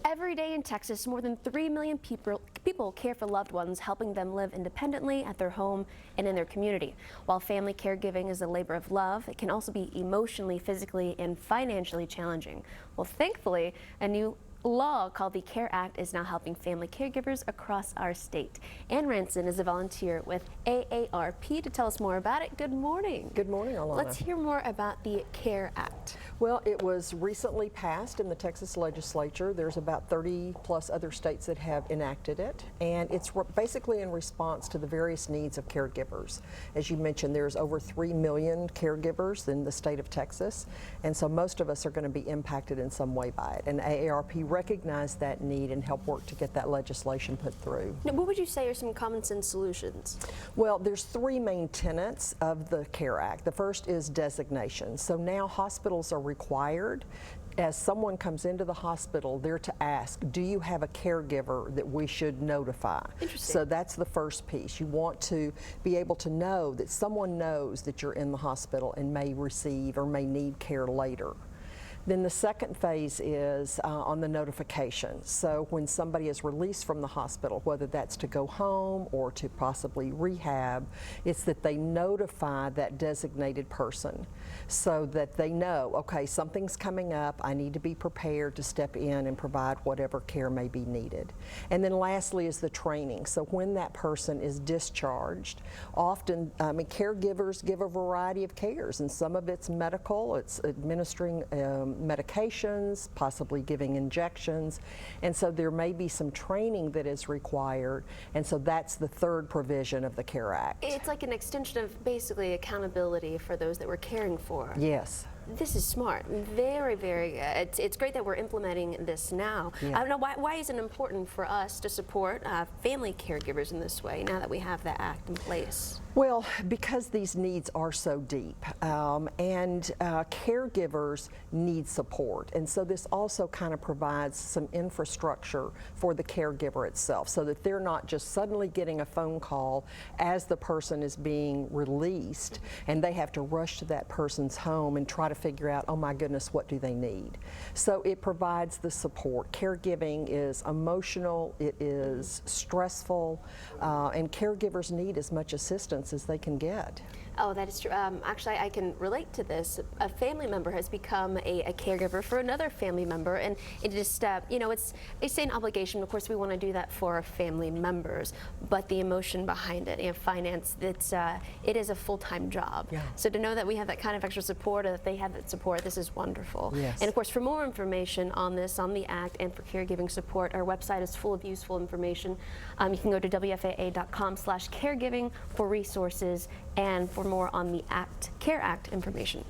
Every day in Texas, more than 3 million people care for loved ones, helping them live independently at their home and in their community. While family caregiving is a labor of love, it can also be emotionally, physically, and financially challenging. Well, thankfully, a new law called the CARE Act is now helping family caregivers across our state. Ann Ranson is a volunteer with AARP to tell us more about it. Good morning. Good morning, Alana. Let's hear more about the CARE Act. Well, it was recently passed in the Texas legislature. There's about 30 plus other states that have enacted it, and it's basically in response to the various needs of caregivers. As you mentioned, there's over 3 million caregivers in the state of Texas, and so most of us are going to be impacted in some way by it. And AARP recognized that need and helped work to get that legislation put through. Now, what would you say are some common sense solutions? Well, there's 3 main tenets of the CARE Act. The first is designation. So now hospitals are required, as someone comes into the hospital, they're to ask, do you have a caregiver that we should notify? Interesting. So that's the first piece. You want to be able to know that someone knows that you're in the hospital and may receive or may need care later. Then the second phase is on the notification. So when somebody is released from the hospital, whether that's to go home or to possibly rehab, it's that they notify that designated person so that they know, okay, something's coming up, I need to be prepared to step in and provide whatever care may be needed. And then lastly is the training. So when that person is discharged, often caregivers give a variety of cares, and some of it's medical, it's administering medications, possibly giving injections, and so there may be some training that is required, and so that's the third provision of the CARE Act. It's like an extension of basically accountability for those that we're caring for. Yes. This is smart. Very, very good. It's great that we're implementing this now. Yeah. I don't know, why is it important for us to support family caregivers in this way now that we have the act in place? Well, because these needs are so deep, and caregivers need support, and so this also kind of provides some infrastructure for the caregiver itself, so that they're not just suddenly getting a phone call as the person is being released, and they have to rush to that person's home and try to figure out, oh my goodness, what do they need? So it provides the support. Caregiving is emotional, it is stressful, and caregivers need as much assistance as they can get. Oh, that is true. Actually, I can relate to this. A family member has become a caregiver for another family member, and it just, you know, it's an obligation. Of course, we want to do that for our family members, but the emotion behind it, you know, finance, it is a full-time job. Yeah. So to know that we have that kind of extra support, or that they have that support, this is wonderful. Yes. And of course, for more information on this, on the Act, and for caregiving support, our website is full of useful information. You can go to wfaa.com/caregiving for resources and for more on the CARE Act information.